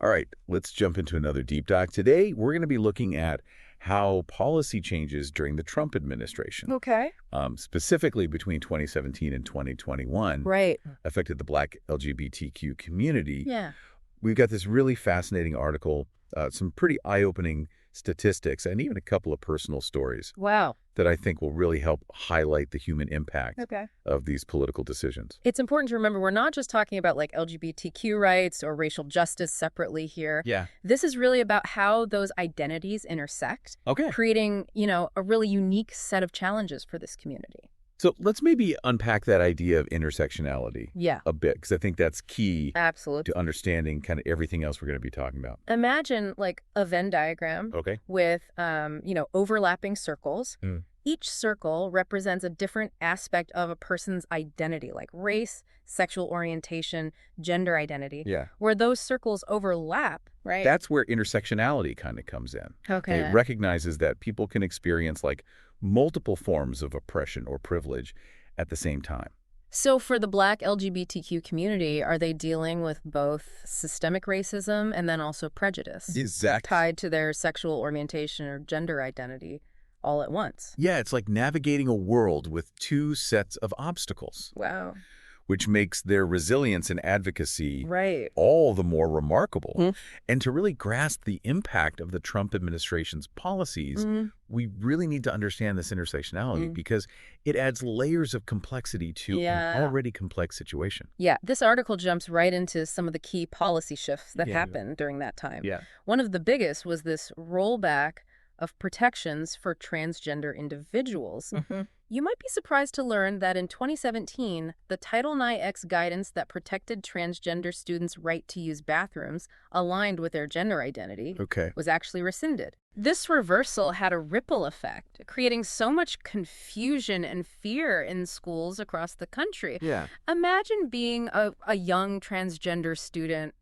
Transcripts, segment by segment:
All right, let's jump into another deep dive. Today, we're going to be looking at how policy changes during the Trump administration, Okay. specifically between 2017 and 2021, Right. affected the Black LGBTQ community. Yeah. We've got this really fascinating article, some pretty eye-opening statistics, and even a couple of personal stories Wow. that I think will really help highlight the human impact Okay. of these political decisions. It's important to remember we're not just talking about like LGBTQ rights or racial justice separately here. Yeah. This is really about how those identities intersect, Okay. creating, a really unique set of challenges for this community. So let's maybe unpack that idea of intersectionality Yeah. a bit, because I think that's key Absolutely. to understanding kind of everything else we're going to be talking about. Imagine like a Venn diagram Okay. with, overlapping circles. Mm. Each circle represents a different aspect of a person's identity, like race, sexual orientation, gender identity. Yeah. Where those circles overlap, right? That's where intersectionality kind of comes in. Okay. It recognizes that people can experience like multiple forms of oppression or privilege at the same time. So for the Black LGBTQ community, are they dealing with both systemic racism and then also prejudice Exactly. tied to their sexual orientation or gender identity all at once? Yeah, it's like navigating a world with two sets of obstacles, Wow. which makes their resilience and advocacy Right. all the more remarkable. Mm. And to really grasp the impact of the Trump administration's policies, we really need to understand this intersectionality because it adds layers of complexity to an already complex situation. Yeah, this article jumps right into some of the key policy shifts that Yeah. happened during that time. Yeah. One of the biggest was this rollback of protections for transgender individuals. You might be surprised to learn that in 2017, the Title IX guidance that protected transgender students' right to use bathrooms aligned with their gender identity Okay. was actually rescinded. This reversal had a ripple effect, creating so much confusion and fear in schools across the country. Yeah. Imagine being a young transgender student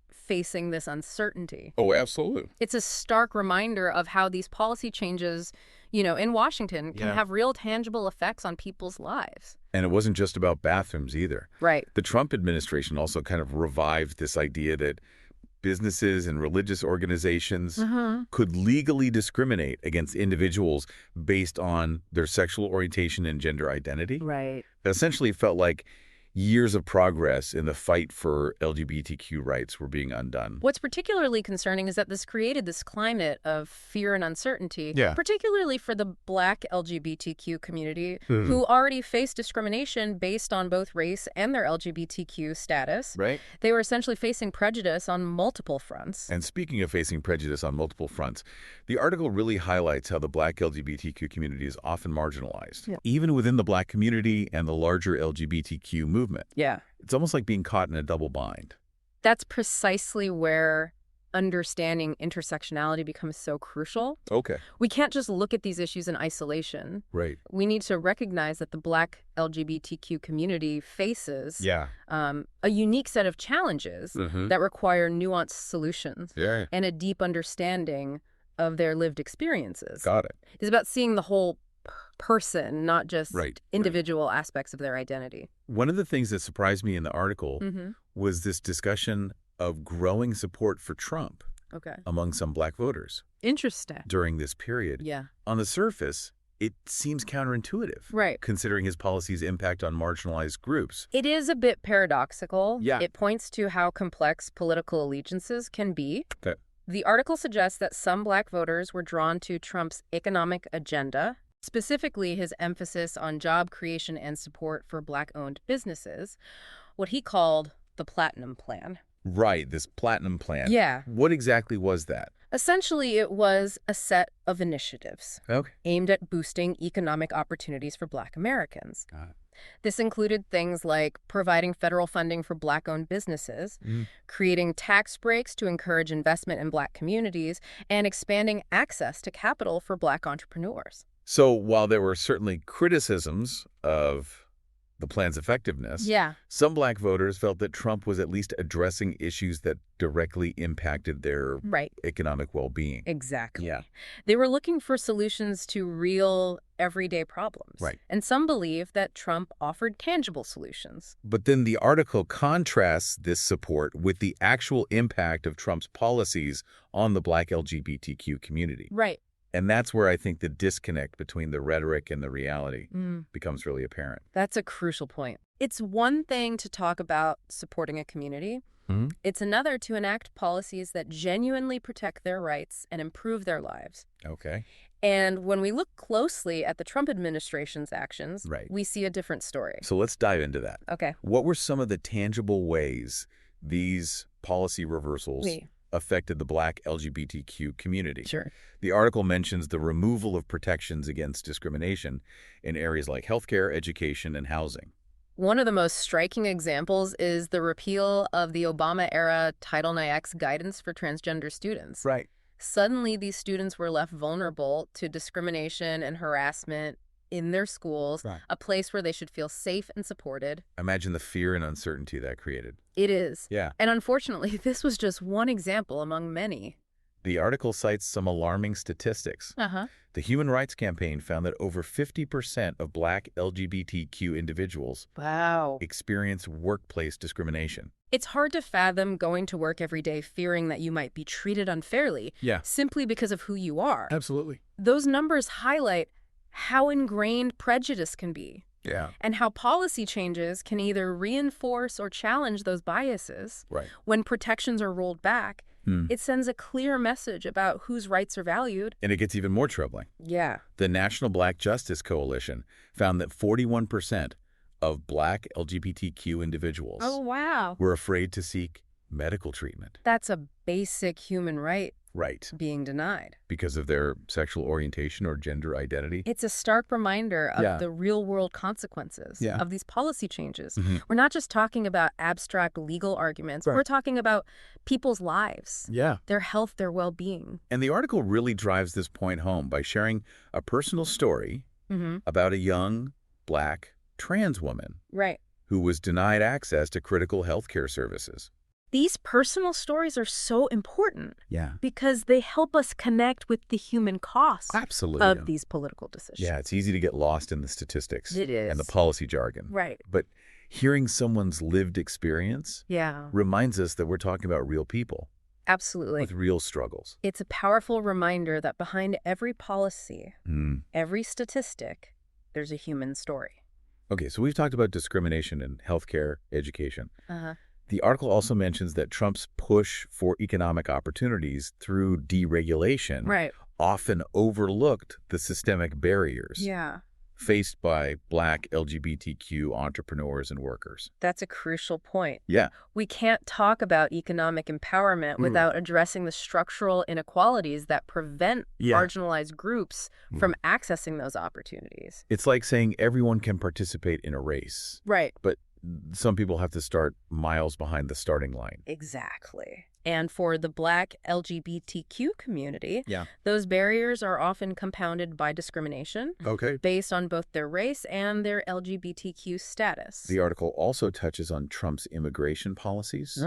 facing this uncertainty. Oh, absolutely. It's a stark reminder of how these policy changes, in Washington can have real tangible effects on people's lives. And it wasn't just about bathrooms either. Right. The Trump administration also kind of revived this idea that businesses and religious organizations could legally discriminate against individuals based on their sexual orientation and gender identity. Right. It essentially felt like years of progress in the fight for LGBTQ rights were being undone. What's particularly concerning is that this created this climate of fear and uncertainty, particularly for the Black LGBTQ community, who already faced discrimination based on both race and their LGBTQ status. Right. They were essentially facing prejudice on multiple fronts. And speaking of facing prejudice on multiple fronts, the article really highlights how the Black LGBTQ community is often marginalized, even within the Black community and the larger LGBTQ movement. Yeah. It's almost like being caught in a double bind. That's precisely where understanding intersectionality becomes so crucial. Okay. We can't just look at these issues in isolation. Right. We need to recognize that the Black LGBTQ community faces a unique set of challenges that require nuanced solutions and a deep understanding of their lived experiences. Got it. It's about seeing the whole person, not just Right. individual aspects of their identity. One of the things that surprised me in the article was this discussion of growing support for Trump among some Black voters Interesting. during this period. Yeah. On the surface, it seems counterintuitive, Right. considering his policy's impact on marginalized groups. It is a bit paradoxical. Yeah. It points to how complex political allegiances can be. Okay. The article suggests that some Black voters were drawn to Trump's economic agenda, specifically his emphasis on job creation and support for Black-owned businesses, what he called the Platinum Plan. Right, this Platinum Plan. Yeah. What exactly was that? Essentially, it was a set of initiatives Okay. aimed at boosting economic opportunities for Black Americans. Got it. This included things like providing federal funding for Black-owned businesses, creating tax breaks to encourage investment in Black communities, and expanding access to capital for Black entrepreneurs. So while there were certainly criticisms of the plan's effectiveness, Yeah. some Black voters felt that Trump was at least addressing issues that directly impacted their Right. economic well-being. Exactly. Yeah. They were looking for solutions to real, everyday problems. Right. And some believe that Trump offered tangible solutions. But then the article contrasts this support with the actual impact of Trump's policies on the Black LGBTQ community. Right. And that's where I think the disconnect between the rhetoric and the reality becomes really apparent. That's a crucial point. It's one thing to talk about supporting a community. It's another to enact policies that genuinely protect their rights and improve their lives. Okay. And when we look closely at the Trump administration's actions, Right. we see a different story. So let's dive into that. Okay. What were some of the tangible ways these policy reversals affected the Black LGBTQ community? Sure. The article mentions the removal of protections against discrimination in areas like healthcare, education, and housing. One of the most striking examples is the repeal of the Obama-era Title IX guidance for transgender students. Right. Suddenly, these students were left vulnerable to discrimination and harassment in their schools, a place where they should feel safe and supported. Imagine the fear and uncertainty that created. It is. Yeah. And unfortunately, this was just one example among many. The article cites some alarming statistics. The Human Rights Campaign found that over 50% of Black LGBTQ individuals experience workplace discrimination. It's hard to fathom going to work every day fearing that you might be treated unfairly simply because of who you are. Absolutely. Those numbers highlight how ingrained prejudice can be. Yeah. And how policy changes can either reinforce or challenge those biases. Right. When protections are rolled back, it sends a clear message about whose rights are valued. And it gets even more troubling. Yeah. The National Black Justice Coalition found that 41% of Black LGBTQ individuals were afraid to seek medical treatment. That's a basic human right. Right. Being denied. Because of their sexual orientation or gender identity. It's a stark reminder of the real-world consequences of these policy changes. We're not just talking about abstract legal arguments. We're talking about people's lives, their health, their well-being. And the article really drives this point home by sharing a personal story about a young Black trans woman who was denied access to critical health care services. These personal stories are so important because they help us connect with the human cost of these political decisions. Yeah, it's easy to get lost in the statistics It is. and the policy jargon. Right. But hearing someone's lived experience reminds us that we're talking about real people. Absolutely. With real struggles. It's a powerful reminder that behind every policy, every statistic, there's a human story. Okay, so we've talked about discrimination in healthcare, education. The article also mentions that Trump's push for economic opportunities through deregulation often overlooked the systemic barriers faced by Black LGBTQ entrepreneurs and workers. That's a crucial point. Yeah. We can't talk about economic empowerment without addressing the structural inequalities that prevent marginalized groups from accessing those opportunities. It's like saying everyone can participate in a race. Right. But some people have to start miles behind the starting line. Exactly. And for the Black LGBTQ community, those barriers are often compounded by discrimination based on both their race and their LGBTQ status. The article also touches on Trump's immigration policies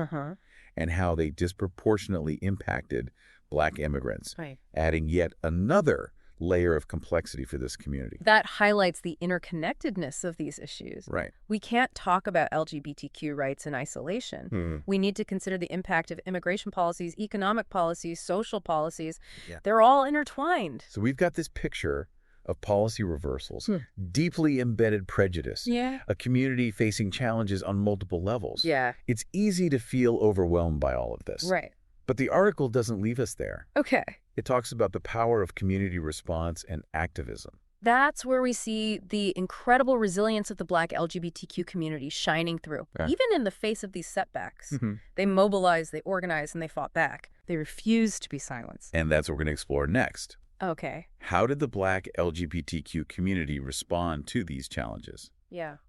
and how they disproportionately impacted Black immigrants, adding yet another layer of complexity for this community. That highlights the interconnectedness of these issues. Right. We can't talk about LGBTQ rights in isolation. We need to consider the impact of immigration policies, economic policies, social policies. They're all intertwined. So we've got this picture of policy reversals, deeply embedded prejudice, a community facing challenges on multiple levels. It's easy to feel overwhelmed by all of this. Right. But the article doesn't leave us there. Okay. It talks about the power of community response and activism. That's where we see the incredible resilience of the Black LGBTQ community shining through. Even in the face of these setbacks, they mobilized, they organized, and they fought back. They refused to be silenced. And that's what we're going to explore next. Okay. How did the Black LGBTQ community respond to these challenges?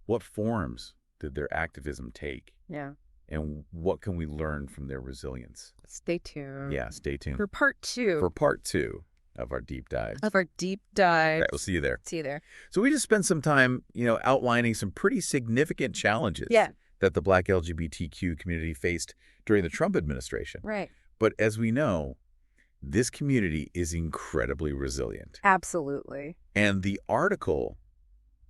What forms did their activism take? And what can we learn from their resilience? Stay tuned. Stay tuned. For part two. For part two. of our deep dives. Of our deep All dives. right, we'll see you there. See you there. So we just spent some time, outlining some pretty significant challenges that the Black LGBTQ community faced during the Trump administration. Right. But as we know, this community is incredibly resilient. Absolutely. And the article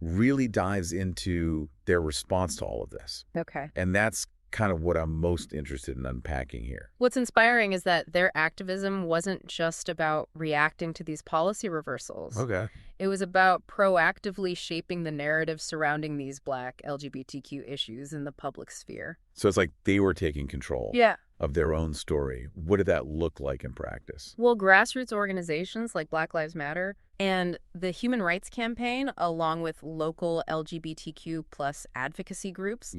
really dives into their response to all of this. Okay. And that's kind of what I'm most interested in unpacking here. What's inspiring is that their activism wasn't just about reacting to these policy reversals. Okay. It was about proactively shaping the narrative surrounding these Black LGBTQ issues in the public sphere. So it's like they were taking control Yeah. of their own story. What did that look like in practice? Well, grassroots organizations like Black Lives Matter and the Human Rights Campaign, along with local LGBTQ plus advocacy groups,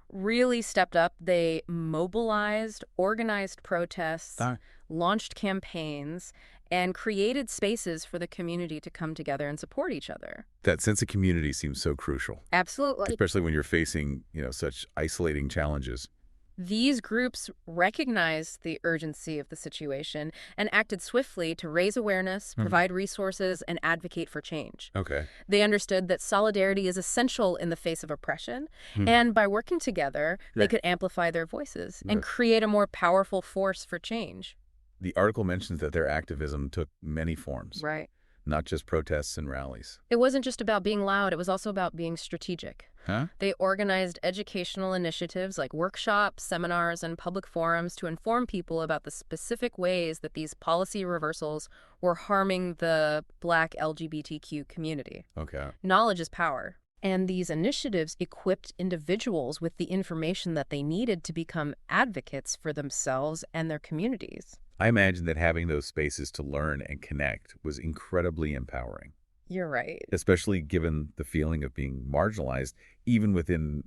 really stepped up. They mobilized, organized protests, launched campaigns, and created spaces for the community to come together and support each other. That sense of community seems so crucial. Absolutely. Especially when you're facing, such isolating challenges. These groups recognized the urgency of the situation and acted swiftly to raise awareness, provide resources, and advocate for change. Okay. They understood that solidarity is essential in the face of oppression, and by working together, they could amplify their voices and create a more powerful force for change. The article mentions that their activism took many forms. Right. Not just protests and rallies. It wasn't just about being loud, it was also about being strategic. Huh? They organized educational initiatives like workshops, seminars, and public forums to inform people about the specific ways that these policy reversals were harming the Black LGBTQ community. Okay. Knowledge is power. And these initiatives equipped individuals with the information that they needed to become advocates for themselves and their communities. I imagine that having those spaces to learn and connect was incredibly empowering. You're right. Especially given the feeling of being marginalized, even within,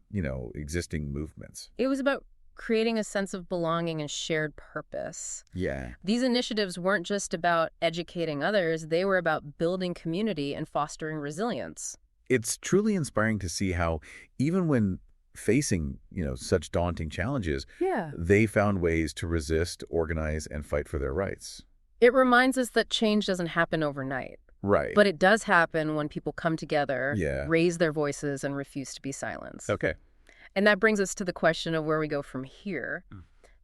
existing movements. It was about creating a sense of belonging and shared purpose. Yeah. These initiatives weren't just about educating others, they were about building community and fostering resilience. It's truly inspiring to see how even when facing, such daunting challenges, they found ways to resist, organize, and fight for their rights. It reminds us that change doesn't happen overnight. Right. But it does happen when people come together, Yeah. raise their voices, and refuse to be silenced. Okay. And that brings us to the question of where we go from here.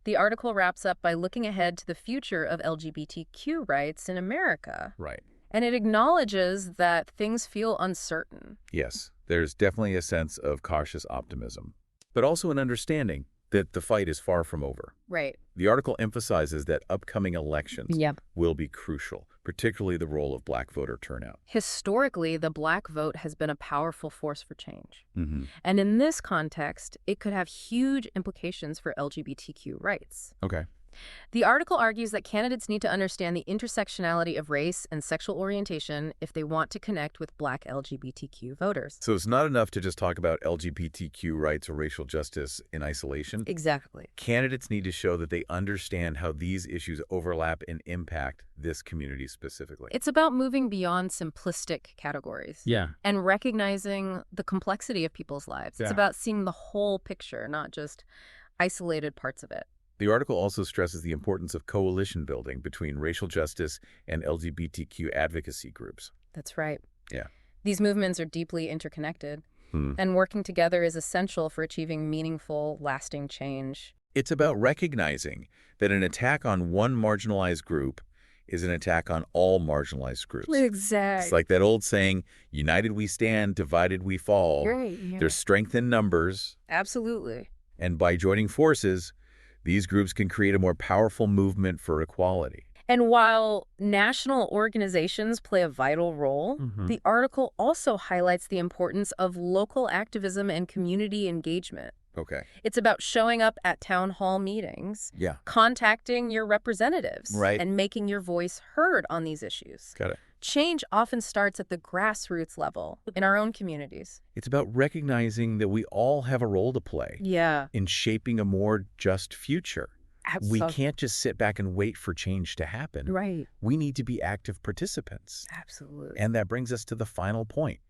The article wraps up by looking ahead to the future of LGBTQ rights in America. Right. And it acknowledges that things feel uncertain. Yes, there's definitely a sense of cautious optimism, but also an understanding that the fight is far from over. Right. The article emphasizes that upcoming elections Yep. will be crucial, particularly the role of Black voter turnout. Historically, the Black vote has been a powerful force for change. Mm-hmm. And in this context, it could have huge implications for LGBTQ rights. Okay. The article argues that candidates need to understand the intersectionality of race and sexual orientation if they want to connect with Black LGBTQ voters. So it's not enough to just talk about LGBTQ rights or racial justice in isolation. Exactly. Candidates need to show that they understand how these issues overlap and impact this community specifically. It's about moving beyond simplistic categories. And recognizing the complexity of people's lives. It's about seeing the whole picture, not just isolated parts of it. The article also stresses the importance of coalition building between racial justice and LGBTQ advocacy groups. That's right. Yeah. These movements are deeply interconnected, and working together is essential for achieving meaningful, lasting change. It's about recognizing that an attack on one marginalized group is an attack on all marginalized groups. Exactly. It's like that old saying, united we stand, divided we fall. Right. Yeah. There's strength in numbers. Absolutely. And by joining forces, these groups can create a more powerful movement for equality. And while national organizations play a vital role, the article also highlights the importance of local activism and community engagement. Okay. It's about showing up at town hall meetings, Yeah. contacting your representatives, Right. and making your voice heard on these issues. Got it. Change often starts at the grassroots level in our own communities. It's about recognizing that we all have a role to play Yeah. in shaping a more just future. We can't just sit back and wait for change to happen. Right. We need to be active participants. Absolutely. And that brings us to the final point.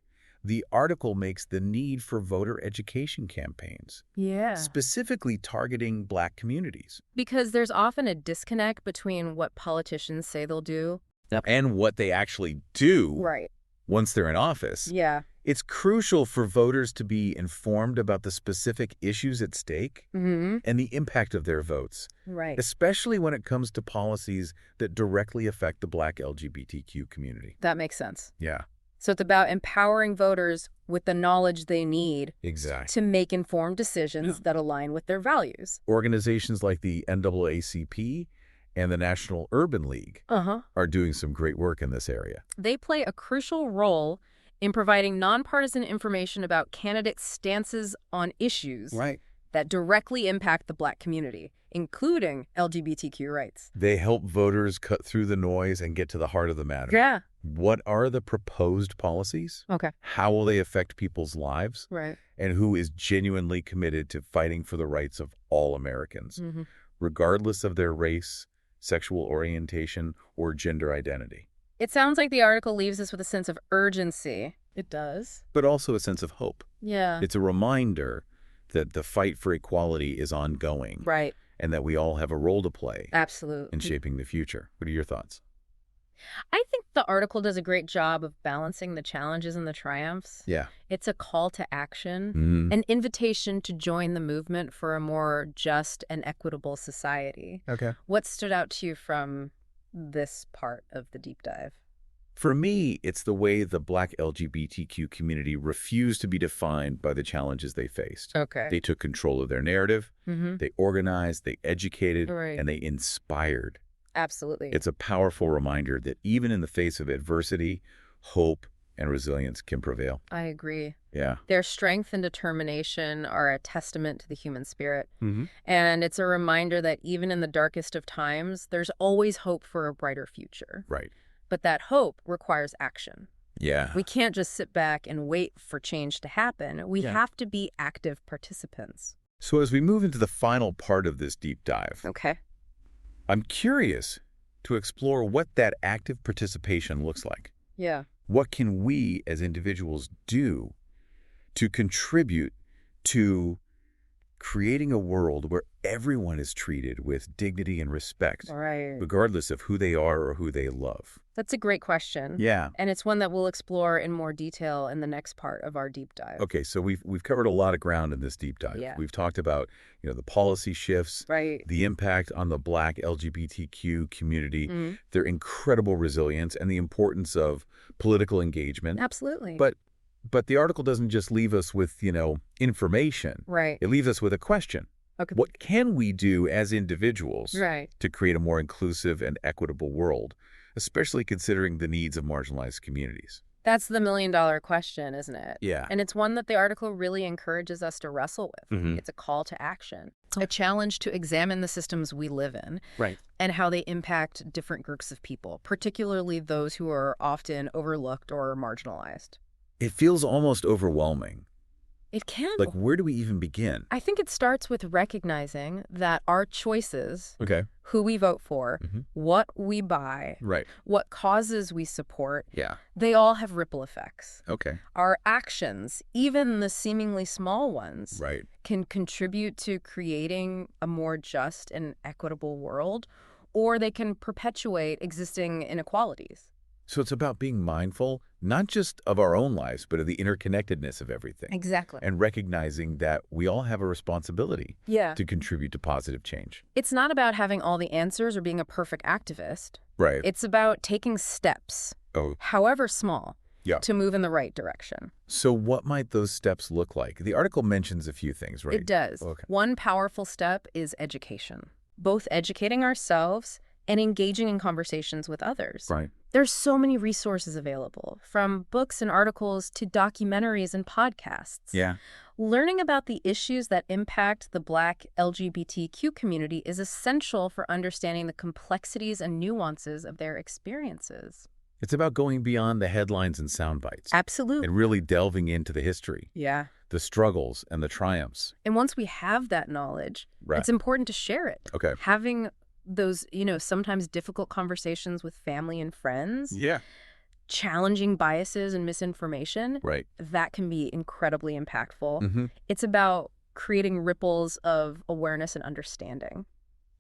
The article makes the need for voter education campaigns, Yeah. specifically targeting Black communities. Because there's often a disconnect between what politicians say they'll do and what they actually do Right. once they're in office, Yeah. it's crucial for voters to be informed about the specific issues at stake Mm-hmm. and the impact of their votes, Right. especially when it comes to policies that directly affect the Black LGBTQ community. That makes sense. Yeah, So it's about empowering voters with the knowledge they need exactly. to make informed decisions that align with their values. Organizations like the NAACP and the National Urban League Uh-huh. are doing some great work in this area. They play a crucial role in providing nonpartisan information about candidates' stances on issues Right. that directly impact the Black community, including LGBTQ rights. They help voters cut through the noise and get to the heart of the matter. Yeah. What are the proposed policies? Okay. How will they affect people's lives? Right. And who is genuinely committed to fighting for the rights of all Americans, Mm-hmm. regardless of their race, sexual orientation, or gender identity? It sounds like the article leaves us with a sense of urgency. It does. But also a sense of hope. Yeah. It's a reminder that the fight for equality is ongoing Right. and that we all have a role to play Absolutely. in shaping the future. What are your thoughts? I think the article does a great job of balancing the challenges and the triumphs. Yeah. It's a call to action, Mm. an invitation to join the movement for a more just and equitable society. Okay. What stood out to you from this part of the deep dive? For me, it's the way the Black LGBTQ community refused to be defined by the challenges they faced. Okay. They took control of their narrative, Mm-hmm. they organized, they educated, Right. and they inspired. Absolutely. It's a powerful reminder that even in the face of adversity, hope and resilience can prevail. I agree. Yeah. Their strength and determination are a testament to the human spirit. Mm-hmm. And it's a reminder that even in the darkest of times, there's always hope for a brighter future. Right. But that hope requires action. Yeah. We can't just sit back and wait for change to happen. We Yeah. have to be active participants. So as we move into the final part of this deep dive, Okay. I'm curious to explore what that active participation looks like. Yeah. What can we as individuals do to contribute to creating a world where everyone is treated with dignity and respect, Right. regardless of who they are or who they love? That's a great question. Yeah. And it's one that we'll explore in more detail in the next part of our deep dive. Okay, so we've covered a lot of ground in this deep dive. Yeah. We've talked about, the policy shifts, Right. the impact on the Black LGBTQ community, Mhm. their incredible resilience, and the importance of political engagement. Absolutely. But the article doesn't just leave us with, information. Right. It leaves us with a question. Okay. What can we do as individuals Right. to create a more inclusive and equitable world, especially considering the needs of marginalized communities? That's the million-dollar question, isn't it? Yeah. And it's one that the article really encourages us to wrestle with. Mhm. It's a call to action, a challenge to examine the systems we live in Right. and how they impact different groups of people, particularly those who are often overlooked or marginalized. It feels almost overwhelming. It can. Like, where do we even begin? I think it starts with recognizing that our choices, Okay. who we vote for, Mhm. what we buy, Right. what causes we support, Yeah. they all have ripple effects. Okay. Our actions, even the seemingly small ones, Right. can contribute to creating a more just and equitable world, or they can perpetuate existing inequalities. So it's about being mindful, not just of our own lives, but of the interconnectedness of everything. Exactly. And recognizing that we all have a responsibility Yeah. to contribute to positive change. It's not about having all the answers or being a perfect activist. Right. It's about taking steps, Oh, however small, yeah. to move in the right direction. So what might those steps look like? The article mentions a few things, right? It does. Okay. One powerful step is education, both educating ourselves and engaging in conversations with others. Right. There's so many resources available, from books and articles to documentaries and podcasts. Yeah. Learning about the issues that impact the Black LGBTQ community is essential for understanding the complexities and nuances of their experiences. It's about going beyond the headlines and sound bites Absolutely. and really delving into the history, Yeah. the struggles and the triumphs. And once we have that knowledge, Right. it's important to share it. Okay. Having those, sometimes difficult conversations with family and friends, Yeah. challenging biases and misinformation, Right. that can be incredibly impactful. Mm-hmm. It's about creating ripples of awareness and understanding.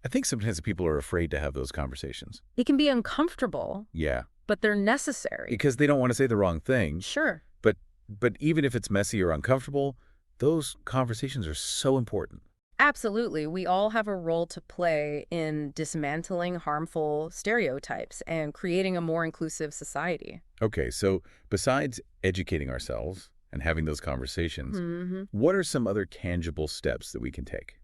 I think sometimes people are afraid to have those conversations. It can be uncomfortable, Yeah. but they're necessary. Because they don't want to say the wrong thing. Sure. But even if it's messy or uncomfortable, those conversations are so important. Absolutely. We all have a role to play in dismantling harmful stereotypes and creating a more inclusive society. Okay, so besides educating ourselves and having those conversations, what are some other tangible steps that we can take?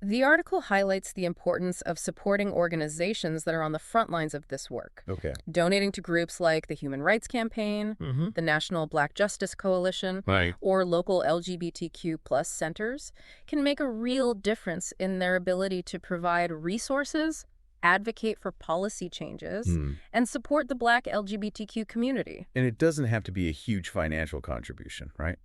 The article highlights the importance of supporting organizations that are on the front lines of this work. Okay. Donating to groups like the Human Rights Campaign, the National Black Justice Coalition, Right. or local LGBTQ plus centers can make a real difference in their ability to provide resources, advocate for policy changes, and support the Black LGBTQ community. And it doesn't have to be a huge financial contribution, right?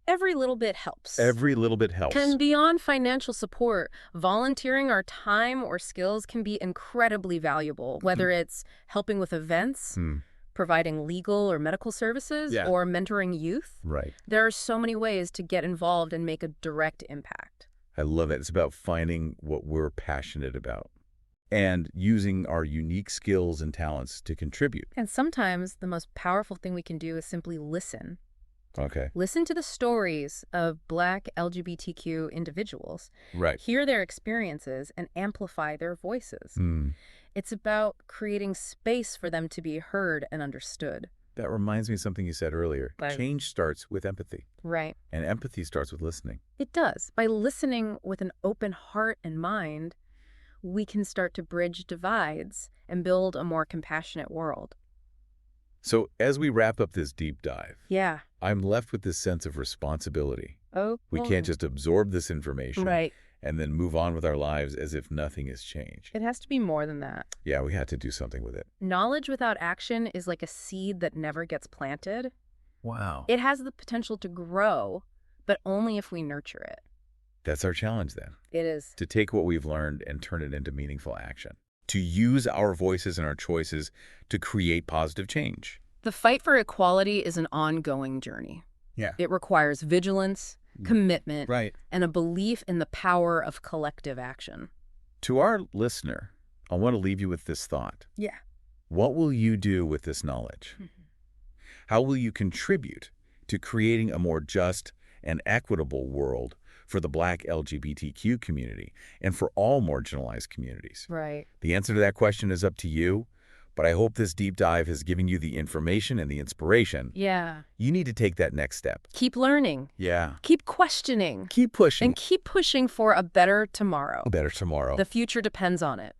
Every little bit helps. Every little bit helps. And beyond financial support, volunteering our time or skills can be incredibly valuable, whether it's helping with events, providing legal or medical services, or mentoring youth. Right. There are so many ways to get involved and make a direct impact. I love it. It's about finding what we're passionate about and using our unique skills and talents to contribute. And sometimes the most powerful thing we can do is simply listen. Okay. Listen to the stories of Black LGBTQ individuals. Right. Hear their experiences and amplify their voices. It's about creating space for them to be heard and understood. That reminds me of something you said earlier. Right. Change starts with empathy. Right. And empathy starts with listening. It does. By listening with an open heart and mind, we can start to bridge divides and build a more compassionate world. So as we wrap up this deep dive, Yeah. I'm left with this sense of responsibility. We can't just absorb this information and then move on with our lives as if nothing has changed. It has to be more than that. Yeah, we had to do something with it. Knowledge without action is like a seed that never gets planted. Wow. It has the potential to grow, but only if we nurture it. That's our challenge then. It is. To take what we've learned and turn it into meaningful action. To use our voices and our choices to create positive change. The fight for equality is an ongoing journey. Yeah. It requires vigilance, commitment, Right. and a belief in the power of collective action. To our listener, I want to leave you with this thought. Yeah. What will you do with this knowledge? How will you contribute to creating a more just and equitable world for the Black LGBTQ community and for all marginalized communities? Right. The answer to that question is up to you, but I hope this deep dive has given you the information and the inspiration. Yeah. You need to take that next step. Keep learning. Yeah. Keep questioning. Keep pushing. And keep pushing for a better tomorrow. A better tomorrow. The future depends on it.